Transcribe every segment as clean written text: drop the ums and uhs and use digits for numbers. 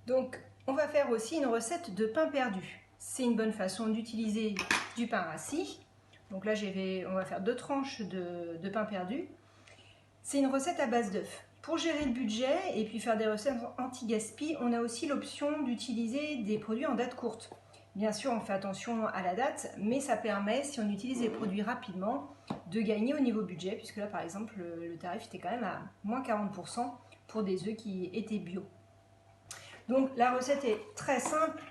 Donc, on va faire aussi une recette de pain perdu. C'est une bonne façon d'utiliser du pain rassis. Donc là, on va faire 2 tranches de pain perdu. C'est une recette à base d'œufs. Pour gérer le budget et puis faire des recettes anti-gaspi, on a aussi l'option d'utiliser des produits en date courte. Bien sûr, on fait attention à la date, mais ça permet, si on utilise les produits rapidement, de gagner au niveau budget, puisque là, par exemple, le tarif était quand même à moins 40% pour des œufs qui étaient bio. Donc, la recette est très simple.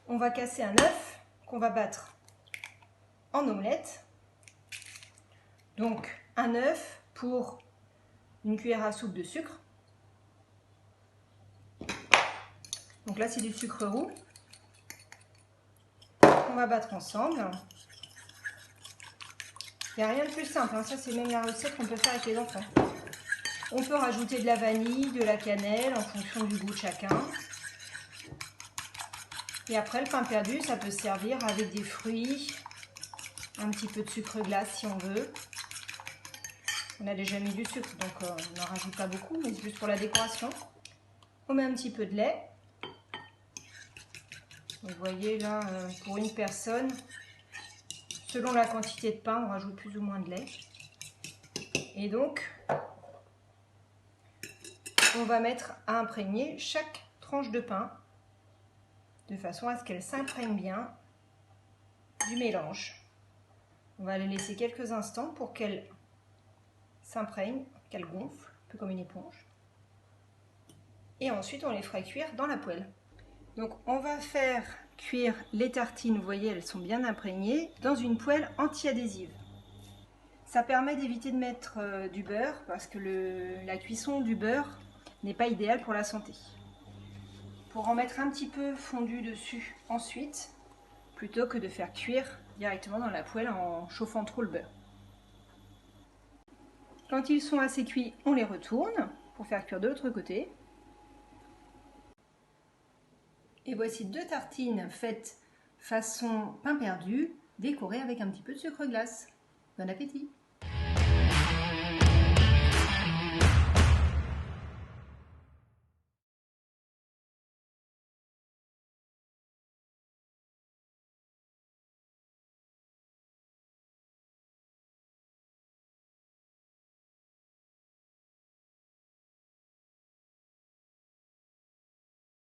On va casser un œuf qu'on va battre en omelette. Donc, un œuf pour une cuillère à soupe de sucre. Donc là, c'est du sucre roux qu'on va battre ensemble. Il n'y a rien de plus simple, hein. Ça c'est même la recette qu'on peut faire avec les enfants. On peut rajouter de la vanille, de la cannelle en fonction du goût de chacun. Et après, le pain perdu, ça peut servir avec des fruits, un petit peu de sucre glace si on veut. On a déjà mis du sucre, donc on n'en rajoute pas beaucoup, mais c'est juste pour la décoration. On met un petit peu de lait. Vous voyez là, pour une personne, selon la quantité de pain, on rajoute plus ou moins de lait. Et donc, on va mettre à imprégner chaque tranche de pain de façon à ce qu'elle s'imprègne bien du mélange. On va les laisser quelques instants pour qu'elle s'imprègne, qu'elle gonfle, un peu comme une éponge. Et ensuite, on les fera cuire dans la poêle. Donc, on va faire cuire les tartines, vous voyez, elles sont bien imprégnées, dans une poêle anti-adhésive. Ça permet d'éviter de mettre du beurre parce que la cuisson du beurre n'est pas idéale pour la santé. Pour en mettre un petit peu fondu dessus ensuite, plutôt que de faire cuire directement dans la poêle en chauffant trop le beurre. Quand ils sont assez cuits, on les retourne pour faire cuire de l'autre côté. Et voici 2 tartines faites façon pain perdu, décorées avec un petit peu de sucre glace. Bon appétit!